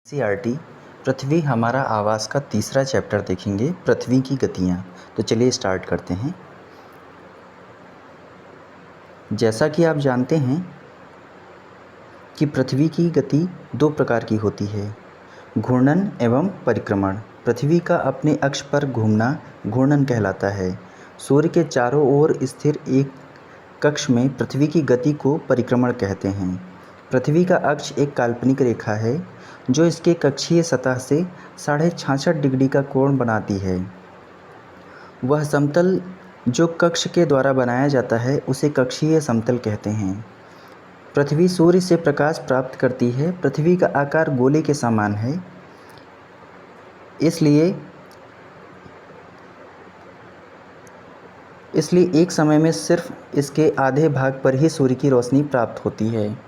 NCERT पृथ्वी हमारा आवास का तीसरा चैप्टर देखेंगे, पृथ्वी की गतियाँ। तो चलिए स्टार्ट करते हैं। जैसा कि आप जानते हैं कि पृथ्वी की गति दो प्रकार की होती है, घूर्णन एवं परिक्रमण। पृथ्वी का अपने अक्ष पर घूमना घूर्णन कहलाता है। सूर्य के चारों ओर स्थिर एक कक्ष में पृथ्वी की गति को परिक्रमण कहते हैं। पृथ्वी का अक्ष एक काल्पनिक रेखा है जो इसके कक्षीय सतह से 66.5 डिग्री का कोण बनाती है। वह समतल जो कक्ष के द्वारा बनाया जाता है उसे कक्षीय समतल कहते हैं। पृथ्वी सूर्य से प्रकाश प्राप्त करती है। पृथ्वी का आकार गोले के समान है, इसलिए एक समय में सिर्फ इसके आधे भाग पर ही सूर्य की रोशनी प्राप्त होती है।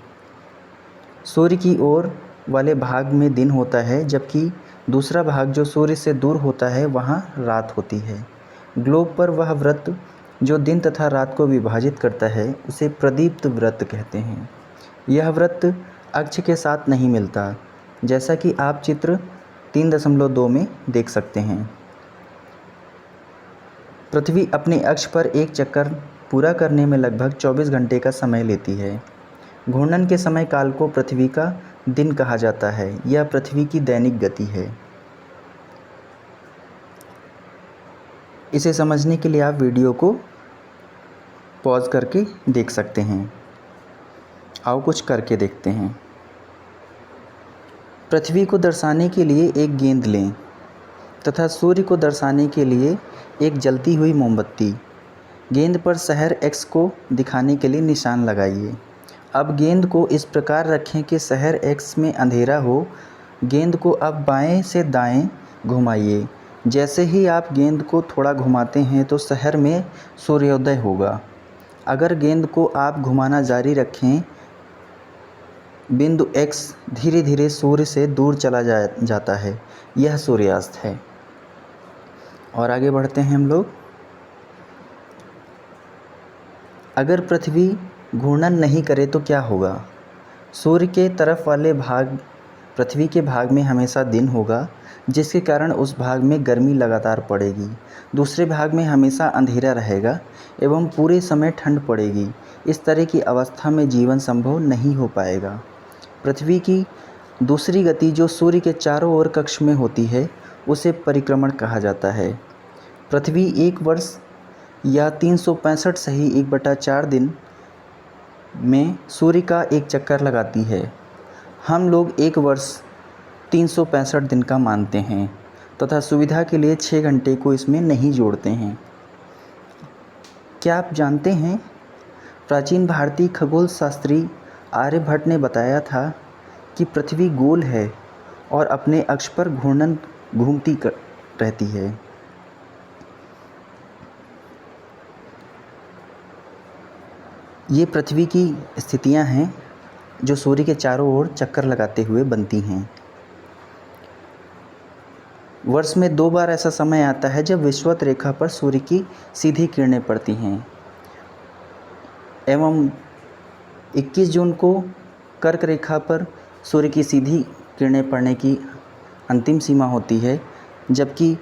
सूर्य की ओर वाले भाग में दिन होता है, जबकि दूसरा भाग जो सूर्य से दूर होता है वहाँ रात होती है। ग्लोब पर वह वृत्त जो दिन तथा रात को विभाजित करता है उसे प्रदीप्त वृत्त कहते हैं। यह वृत्त अक्ष के साथ नहीं मिलता, जैसा कि आप चित्र 3.2 में देख सकते हैं। पृथ्वी अपने अक्ष पर एक चक्कर पूरा करने में लगभग 24 घंटे का समय लेती है। घूर्णन के समय काल को पृथ्वी का दिन कहा जाता है। यह पृथ्वी की दैनिक गति है। इसे समझने के लिए आप वीडियो को पॉज करके देख सकते हैं। आओ कुछ करके देखते हैं। पृथ्वी को दर्शाने के लिए एक गेंद लें तथा सूर्य को दर्शाने के लिए एक जलती हुई मोमबत्ती। गेंद पर शहर X को दिखाने के लिए निशान लगाइए। अब गेंद को इस प्रकार रखें कि शहर X में अंधेरा हो। गेंद को अब बाएं से दाएं घुमाइए। जैसे ही आप गेंद को थोड़ा घुमाते हैं तो शहर में सूर्योदय होगा। अगर गेंद को आप घुमाना जारी रखें, बिंदु X धीरे धीरे सूर्य से दूर चला जाता है। यह सूर्यास्त है। और आगे बढ़ते हैं हम लोग। अगर पृथ्वी घूर्णन नहीं करे तो क्या होगा? सूर्य के तरफ वाले भाग पृथ्वी के भाग में हमेशा दिन होगा, जिसके कारण उस भाग में गर्मी लगातार पड़ेगी। दूसरे भाग में हमेशा अंधेरा रहेगा एवं पूरे समय ठंड पड़ेगी। इस तरह की अवस्था में जीवन संभव नहीं हो पाएगा। पृथ्वी की दूसरी गति जो सूर्य के चारों ओर कक्ष में होती है उसे परिक्रमण कहा जाता है। पृथ्वी एक वर्ष या 365 सही 1/4 दिन में सूर्य का एक चक्कर लगाती है। हम लोग एक वर्ष 365 दिन का मानते हैं तथा सुविधा के लिए 6 घंटे को इसमें नहीं जोड़ते हैं। क्या आप जानते हैं, प्राचीन भारतीय खगोल शास्त्री आर्यभट्ट ने बताया था कि पृथ्वी गोल है और अपने अक्ष पर घूर्णन घूमती रहती है। ये पृथ्वी की स्थितियां हैं जो सूर्य के चारों ओर चक्कर लगाते हुए बनती हैं। वर्ष में 2 बार ऐसा समय आता है जब विषुवत रेखा पर सूर्य की सीधी किरणें पड़ती हैं एवं 21 जून को कर्क रेखा पर सूर्य की सीधी किरणें पड़ने की अंतिम सीमा होती है, जबकि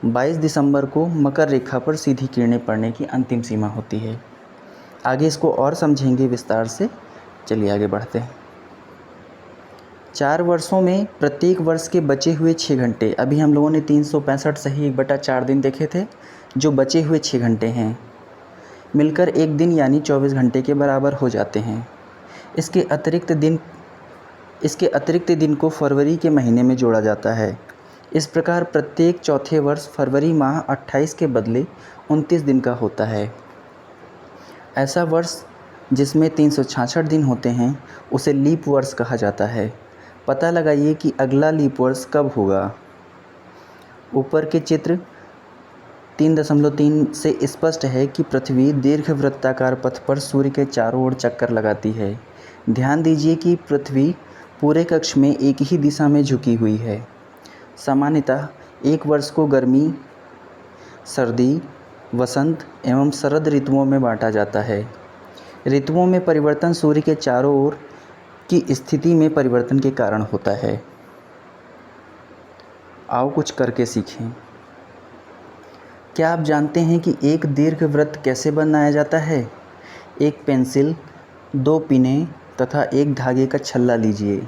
22 दिसंबर को मकर रेखा पर सीधी किरणें पड़ने की अंतिम सीमा होती है। आगे इसको और समझेंगे विस्तार से। चलिए आगे बढ़ते हैं। 4 वर्षों में प्रत्येक वर्ष के बचे हुए 6 घंटे, अभी हम लोगों ने 365 सही 1/4 दिन देखे थे, जो बचे हुए 6 घंटे हैं मिलकर एक दिन यानी 24 घंटे के बराबर हो जाते हैं। इसके अतिरिक्त दिन को फरवरी के महीने में जोड़ा जाता है। इस प्रकार प्रत्येक चौथे वर्ष फरवरी माह 28 के बदले 29 दिन का होता है। ऐसा वर्ष जिसमें 366 दिन होते हैं उसे लीप वर्ष कहा जाता है। पता लगाइए कि अगला लीप वर्ष कब होगा। ऊपर के चित्र 3.3 से स्पष्ट है कि पृथ्वी दीर्घवृत्ताकार पथ पर सूर्य के चारों ओर चक्कर लगाती है। ध्यान दीजिए कि पृथ्वी पूरे कक्ष में एक ही दिशा में झुकी हुई है। सामान्यतः एक वर्ष को गर्मी, सर्दी, वसंत एवं शरद ऋतुओं में बांटा जाता है। ऋतुओं में परिवर्तन सूर्य के चारों ओर की स्थिति में परिवर्तन के कारण होता है। आओ कुछ करके सीखें। क्या आप जानते हैं कि एक दीर्घवृत्त कैसे बनाया जाता है? एक पेंसिल, 2 पिनें तथा एक धागे का छल्ला लीजिए।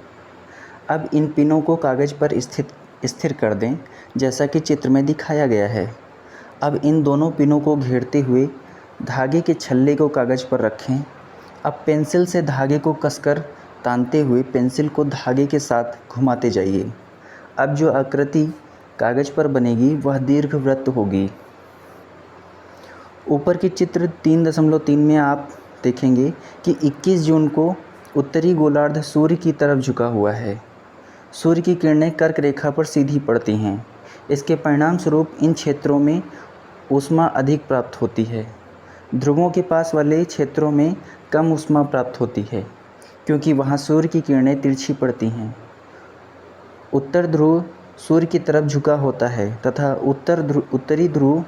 अब इन पिनों को कागज़ पर स्थिर कर दें, जैसा कि चित्र में दिखाया गया है। अब इन दोनों पिनों को घेरते हुए धागे के छल्ले को कागज़ पर रखें। अब पेंसिल से धागे को कसकर तानते हुए पेंसिल को धागे के साथ घुमाते जाइए। अब जो आकृति कागज़ पर बनेगी वह दीर्घवृत्त होगी। ऊपर की चित्र 3.3 में आप देखेंगे कि 21 जून को उत्तरी गोलार्ध सूर्य की तरफ झुका हुआ है। सूर्य की किरणें कर्क रेखा पर सीधी पड़ती हैं। इसके परिणाम स्वरूप इन क्षेत्रों में ऊष्मा अधिक प्राप्त होती है। ध्रुवों के पास वाले क्षेत्रों में कम ऊष्मा प्राप्त होती है, क्योंकि वहाँ सूर्य की किरणें तिरछी पड़ती हैं। उत्तर ध्रुव सूर्य की तरफ झुका होता है तथा उत्तरी ध्रुव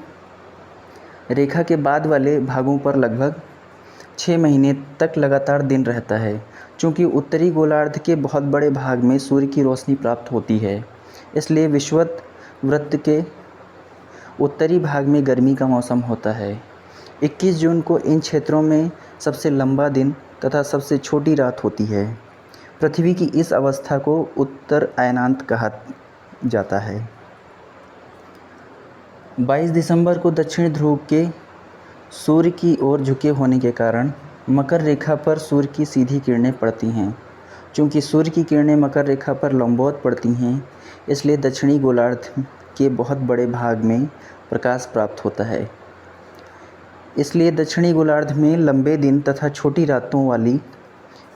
रेखा के बाद वाले भागों पर लगभग 6 महीने तक लगातार दिन रहता है। चूँकि उत्तरी गोलार्ध के बहुत बड़े भाग में सूर्य की रोशनी प्राप्त होती है, इसलिए विषुवत वृत्त के उत्तरी भाग में गर्मी का मौसम होता है। 21 जून को इन क्षेत्रों में सबसे लंबा दिन तथा सबसे छोटी रात होती है। पृथ्वी की इस अवस्था को उत्तर अयनांत कहा जाता है। 22 दिसंबर को दक्षिण ध्रुव के सूर्य की ओर झुके होने के कारण मकर रेखा पर सूर्य की सीधी किरणें पड़ती हैं। चूँकि सूर्य की किरणें मकर रेखा पर लंबवत पड़ती हैं, इसलिए दक्षिणी गोलार्ध के बहुत बड़े भाग में प्रकाश प्राप्त होता है। इसलिए दक्षिणी गोलार्ध में लंबे दिन तथा छोटी रातों वाली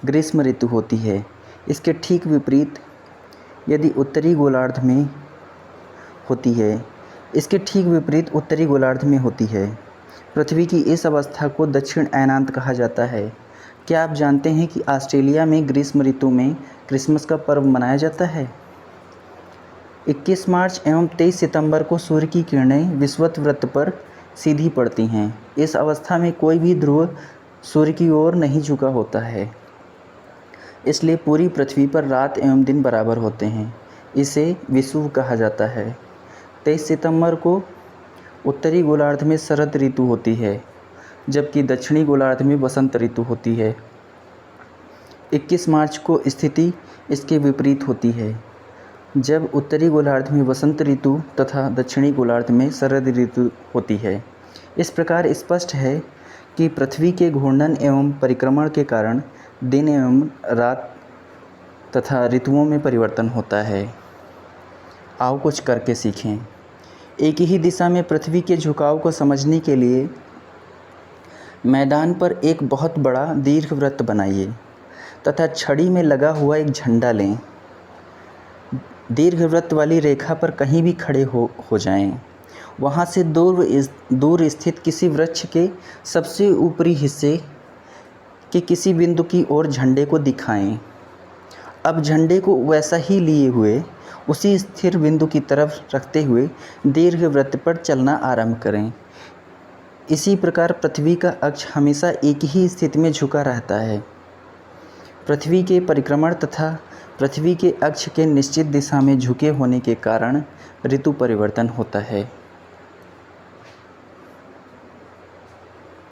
ग्रीष्म ऋतु होती है। इसके ठीक विपरीत यदि उत्तरी गोलार्ध में होती है। पृथ्वी की इस अवस्था को दक्षिण अयनांत कहा जाता है। क्या आप जानते हैं कि ऑस्ट्रेलिया में ग्रीष्म ऋतु में क्रिसमस का पर्व मनाया जाता है? 21 मार्च एवं 23 सितंबर को सूर्य की किरणें विषुवत वृत्त पर सीधी पड़ती हैं। इस अवस्था में कोई भी ध्रुव सूर्य की ओर नहीं झुका होता है, इसलिए पूरी पृथ्वी पर रात एवं दिन बराबर होते हैं। इसे विषुव कहा जाता है। 23 सितंबर को उत्तरी गोलार्ध में शरद ऋतु होती है, जबकि दक्षिणी गोलार्ध में वसंत ऋतु होती है। 21 मार्च को स्थिति इसके विपरीत होती है, जब उत्तरी गोलार्ध में वसंत ऋतु तथा दक्षिणी गोलार्ध में शरद ऋतु होती है। इस प्रकार स्पष्ट है कि पृथ्वी के घूर्णन एवं परिक्रमण के कारण दिन एवं रात तथा ऋतुओं में परिवर्तन होता है। आओ कुछ करके सीखें। एक ही दिशा में पृथ्वी के झुकाव को समझने के लिए मैदान पर एक बहुत बड़ा दीर्घवृत्त बनाइए तथा छड़ी में लगा हुआ एक झंडा लें। दीर्घवृत्त वाली रेखा पर कहीं भी खड़े हो जाएं। वहां से दूर स्थित किसी वृक्ष के सबसे ऊपरी हिस्से के किसी बिंदु की ओर झंडे को दिखाएं। अब झंडे को वैसा ही लिए हुए उसी स्थिर बिंदु की तरफ रखते हुए दीर्घवृत्त पर चलना आरंभ करें। इसी प्रकार पृथ्वी का अक्ष हमेशा एक ही स्थिति में झुका रहता है। पृथ्वी के परिक्रमण तथा पृथ्वी के अक्ष के निश्चित दिशा में झुके होने के कारण ऋतु परिवर्तन होता है।